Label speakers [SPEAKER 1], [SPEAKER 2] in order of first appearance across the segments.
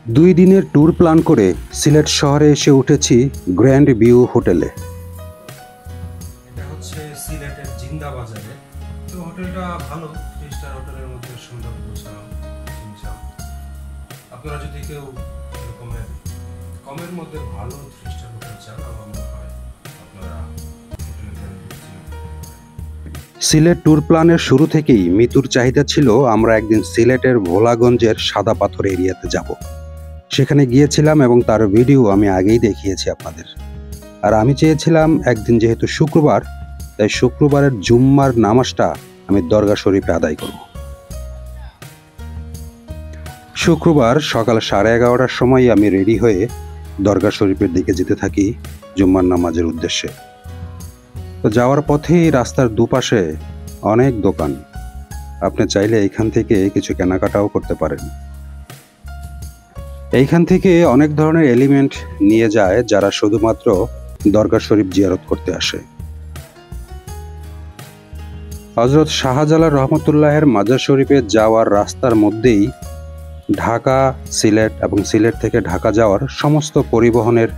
[SPEAKER 1] 2 দিনের tour plan করে সিলেট শহরে এসে উঠেছি গ্র্যান্ড ভিউ হোটেলে।
[SPEAKER 2] এটা হচ্ছে সিলেটের জিন্দা বাজারে। তো হোটেলটা ভালো, 3 স্টার হোটেলের মধ্যে সুন্দর গোছানো। আপনারা যদি কেউ এরকমের কমের মধ্যে ভালো 3 স্টার হোটেল চান, আমার মনে হয় আপনারা
[SPEAKER 1] সিলেট ট্যুর প্ল্যানের শুরু থেকেই মিতুর চাহিদা ছিল আমরা একদিন সিলেটের ভোলাগঞ্জের সাদা পাথর এরিয়াতে যাব। সেখানে গিয়েছিলাম এবং তার ভিডিও আমি আগেই দেখিয়েছি আপনাদের। আর আমি চেয়েছিলাম একদিন যেহেতু শুক্রবার, তাই শুক্রবারের জুম্মার নামাজটা আমি দরগা শরীফে আদায় করব। শুক্রবার সকাল 11:30টার সময় আমি রেডি হয়ে দরগা শরীফের দিকে যেতে থাকি জুম্মার নামাজের উদ্দেশ্যে। তো যাওয়ার পথেই রাস্তার দুপাশে অনেক দোকান, আপনি চাইলে এইখান থেকে কিছু কেনাকাটাও করতে পারেন। এইখান থেকে অনেক ধরনের এলিমেন্ট নিয়ে যায় যারা শুধুমাত্র দরগা শরীফ জিয়ারত করতে আসে। হযরত শাহজালাল রহমতুল্লাহের মাজার শরীফে যাওয়ার রাস্তার মধ্যেই ঢাকা, সিলেট এবং সিলেট থেকে ঢাকা যাওয়ার সমস্ত পরিবহনের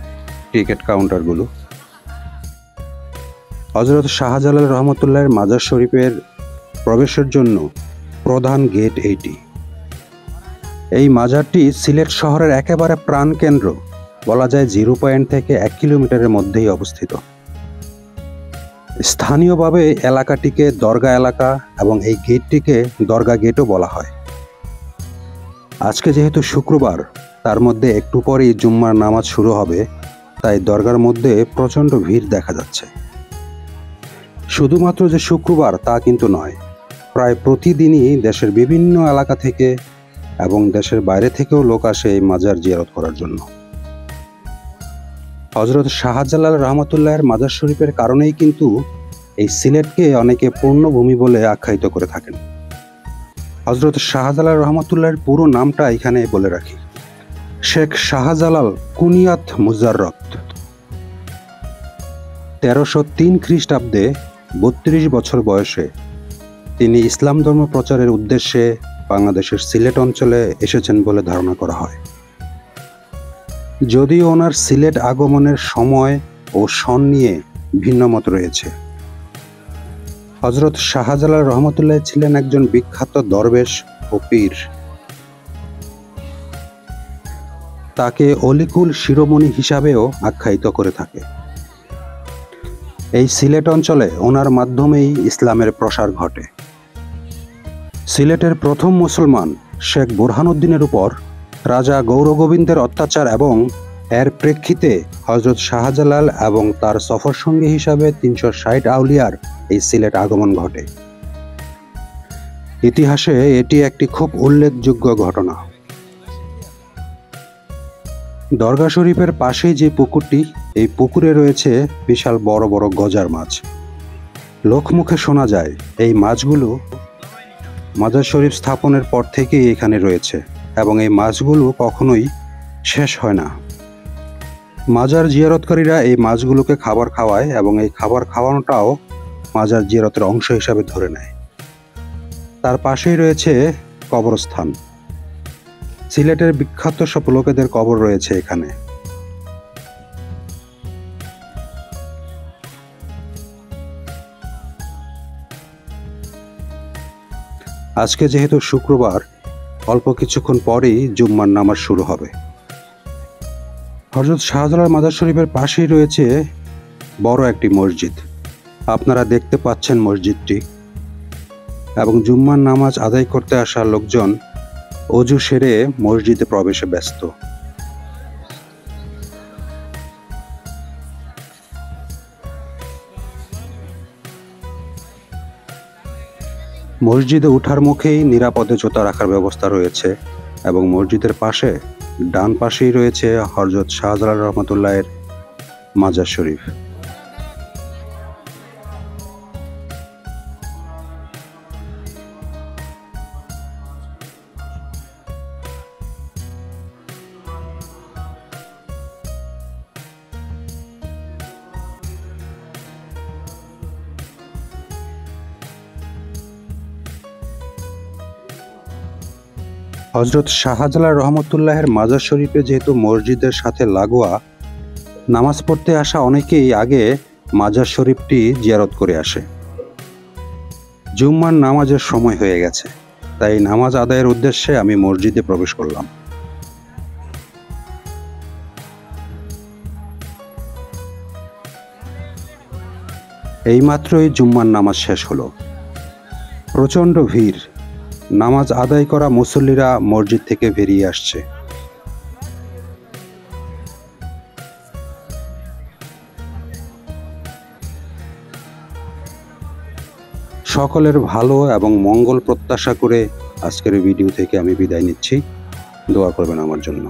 [SPEAKER 1] টিকিট কাউন্টারগুলো। হযরত শাহজালাল রহমতুল্লাহের মাজার শরীফের প্রবেশের জন্য প্রধান গেট এইটি। এই মাজারটি সিলেট শহরের একেবারে প্রাণকেন্দ্র, বলা যায় 0 পয়েন্ট থেকে 1 কিলোমিটারের মধ্যেই অবস্থিত। স্থানীয়ভাবে এলাকাটিকে দরগা এলাকা এবং এই গেটটিকে দরগা গেটও বলা হয়। আজকে যেহেতু শুক্রবার, তার মধ্যে একটু পরেই জুম্মার নামাজ শুরু হবে, তাই দরগার মধ্যে প্রচণ্ড ভিড় দেখা যাচ্ছে। শুধুমাত্র যে শুক্রবার তা কিন্তু নয়, প্রায় প্রতিদিনই দেশের বিভিন্ন এলাকা থেকে এবং দেশের বাইরে থেকেও লোক আসে এই মাজার জিয়ারত করার জন্য। হযরত শাহজালাল রহমতুল্লাহের মাজার শরীফের কারণেই কিন্তু এই সিলেটকে অনেকে পুণ্যভূমি বলে আখ্যায়িত করে থাকেন। হযরত শাহজালাল রহমতুল্লাহের পুরো নামটা এখানে বলে রাখি, শেখ শাহজালাল কুনিয়াত মুজাররত। 1303 খ্রিস্টাব্দে 32 বছর বয়সে তিনি ইসলাম ধর্ম প্রচারের উদ্দেশ্যে বাংলাদেশের সিলেট অঞ্চলে এসেছেন বলে ধারণা করা হয়। যদিও ওনার সিলেট আগমনের সময় ও সন নিয়ে ভিন্ন মত রয়েছে। হযরত শাহজালাল রহমতুল্লাহ ছিলেন একজন বিখ্যাত দরবেশ ও পীর। তাকে অলিকুল শিরোমণি হিসাবেও আখ্যায়িত করে থাকে। এই সিলেট অঞ্চলে ওনার মাধ্যমেই ইসলামের প্রসার ঘটে। সিলেটের প্রথম মুসলমান শেখ বুরহানুদ্দিনের উপর রাজা গৌরগোবিন্দের অত্যাচার এবং এর প্রেক্ষিতে হযরত শাহজালাল এবং তার সফরসঙ্গী হিসাবে 360 আউলিয়ার এই সিলেট আগমন ঘটে। ইতিহাসে এটি একটি খুব উল্লেখযোগ্য ঘটনা। দরগা শরীফের পাশেই যে পুকুরটি, এই পুকুরে রয়েছে বিশাল বড় বড় গজার মাছ। লোকমুখে শোনা যায় এই মাছগুলো মাজার শরীফ স্থাপনের পর থেকেই এখানে রয়েছে এবং এই মাছগুলো কখনোই শেষ হয় না। মাজার জিয়ারতকারীরা এই মাছগুলোকে খাবার খাওয়ায় এবং এই খাবার খাওয়ানোটাও মাজার জিয়ারতের অংশ হিসাবে ধরে নেয়। তার পাশেই রয়েছে কবরস্থান। সিলেটের বিখ্যাত সব লোকেদের কবর রয়েছে এখানে। আজকে যেহেতু শুক্রবার, অল্প কিছুক্ষণ পরেই জুম্মার নামাজ শুরু হবে। হযরত শাহজালাল মাজার শরীফের পাশেই রয়েছে বড় একটি মসজিদ। আপনারা দেখতে পাচ্ছেন মসজিদটি, এবং জুম্মার নামাজ আদায় করতে আসা লোকজন অজু সেরে মসজিদে প্রবেশে ব্যস্ত। মসজিদে ওঠার মুখেই নিরাপদে জুতা রাখার ব্যবস্থা রয়েছে এবং মসজিদের পাশে ডান পাশেই রয়েছে হযরত শাহজালাল রহমতুল্লাহের মাজার শরীফ। হজরত শাহজালাল রহমতুল্লাহের মাজার শরীফে যেহেতু মসজিদের সাথে লাগোয়া, নামাজ পড়তে আসা অনেকেই আগে মাজার শরীফটি জিয়ারত করে আসে। জুম্মার নামাজের সময় হয়ে গেছে, তাই নামাজ আদায়ের উদ্দেশ্যে আমি মসজিদে প্রবেশ করলাম। এইমাত্রই জুম্মার নামাজ শেষ হলো। প্রচণ্ড ভিড়। নামাজ আদায় করা মুসল্লিরা মসজিদ থেকে বেরিয়ে আসছে। সকলের ভালো এবং মঙ্গল প্রত্যাশা করে আজকের ভিডিও থেকে আমি বিদায় নিচ্ছি। দোয়া করবেন আমার জন্য।